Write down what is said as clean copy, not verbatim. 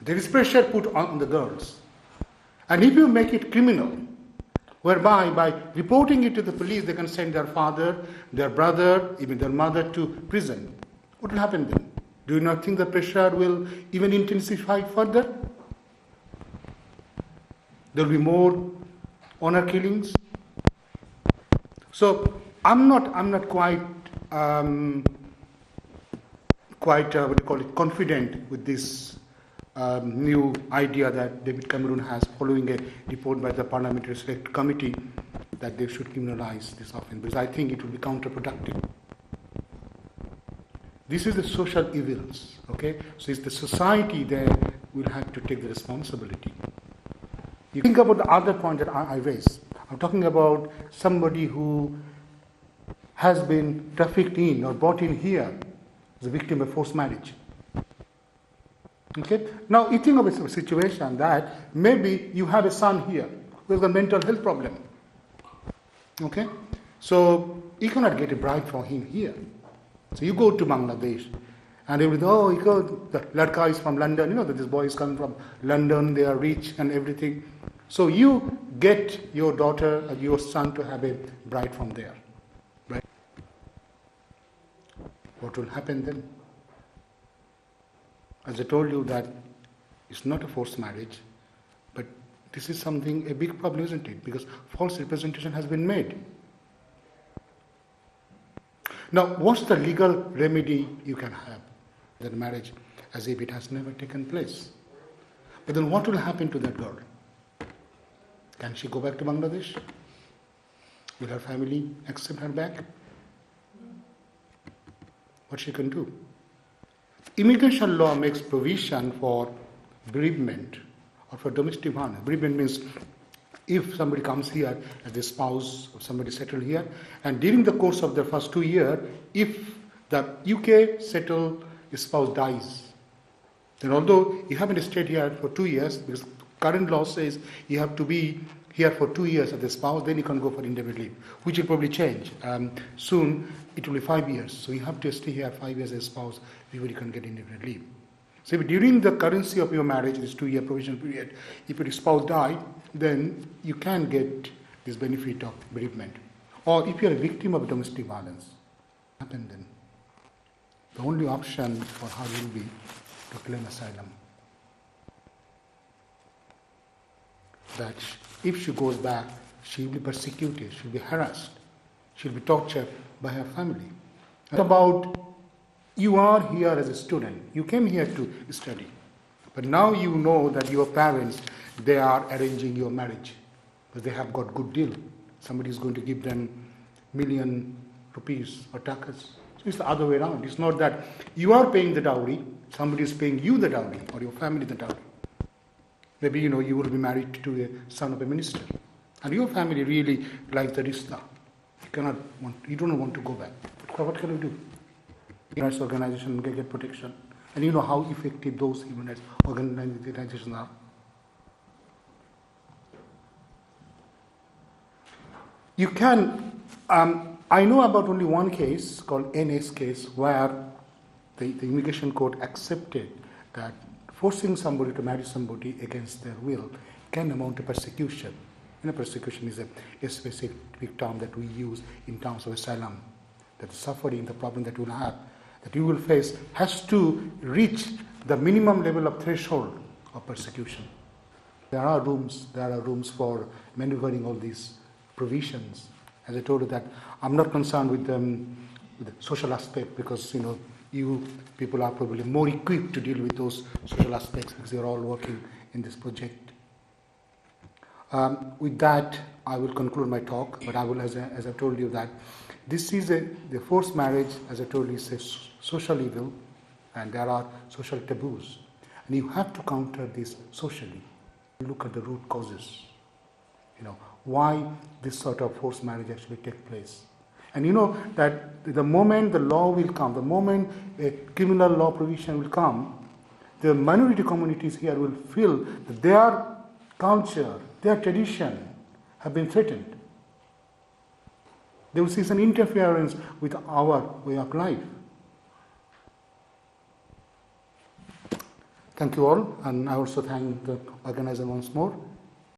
There is pressure put on the girls. And if you make it criminal, whereby by reporting it to the police, they can send their father, their brother, even their mother to prison, what will happen then? Do you not think the pressure will even intensify further? There will be more honor killings. So I'm not quite confident with this new idea that David Cameron has, following a report by the Parliamentary Select Committee, that they should criminalize this offence, because I think it will be counterproductive. This is the social evils, okay? So it's the society that will have to take the responsibility. You think about the other point that I raised. I'm talking about somebody who has been trafficked in or brought in here as a victim of forced marriage. Okay? Now, you think of a situation that maybe you have a son here who has a mental health problem. Okay? So, you cannot get a bride for him here. So, you go to Bangladesh and they will say, the ladka is from London. You know that this boy is coming from London, they are rich and everything. So, you get your daughter or your son to have a bride from there. Right? What will happen then? As I told you, that it's not a forced marriage, but this is something, a big problem, isn't it? Because false representation has been made. Now, what's the legal remedy you can have that marriage as if it has never taken place? But then what will happen to that girl? Can she go back to Bangladesh? Will her family accept her back? What she can do? Immigration law makes provision for bereavement or for domestic violence. Bereavement means if somebody comes here as a spouse of somebody settled here, and during the course of the first 2 years, if the UK settled spouse dies, then although you haven't stayed here for 2 years, because current law says you have to be here for 2 years as a spouse, then you can go for indefinite leave, which will probably change. Soon it will be 5 years. So you have to stay here 5 years as a spouse before you can get indefinite leave. So if during the currency of your marriage, this 2-year provision period, if your spouse died, then you can get this benefit of bereavement. Or if you are a victim of domestic violence, what happens then? The only option for her will be to claim asylum. That if she goes back, she will be persecuted, she will be harassed, she will be tortured by her family. It's about, you are here as a student, you came here to study, but now you know that your parents, they are arranging your marriage because they have got good deal. Somebody is going to give them million rupees or takas. So it's the other way around. It's not that you are paying the dowry, somebody is paying you the dowry or your family the dowry. Maybe, you will be married to a son of a minister. And your family really likes the rishta. You don't want to go back. But what can you do? Human rights organizations get protection. And you know how effective those human rights organizations are. You can, I know about only one case called NS case where the immigration court accepted that forcing somebody to marry somebody against their will can amount to persecution. Persecution is a specific term that we use in terms of asylum. That the suffering, the problem that you will have, that you will face, has to reach the minimum level of threshold of persecution. There are rooms for maneuvering all these provisions. As I told you that I'm not concerned with the social aspect because, you people are probably more equipped to deal with those social aspects because you're all working in this project. With that, I will conclude my talk, but I will, as I told you, that this is the forced marriage, as I told you, is a social evil, and there are social taboos. And you have to counter this socially. Look at the root causes, why this sort of forced marriage actually takes place. And that the moment the law will come, the moment a criminal law provision will come, the minority communities here will feel that their culture, their tradition have been threatened. They will see some interference with our way of life. Thank Thank you all, and I also thank the organizer once more.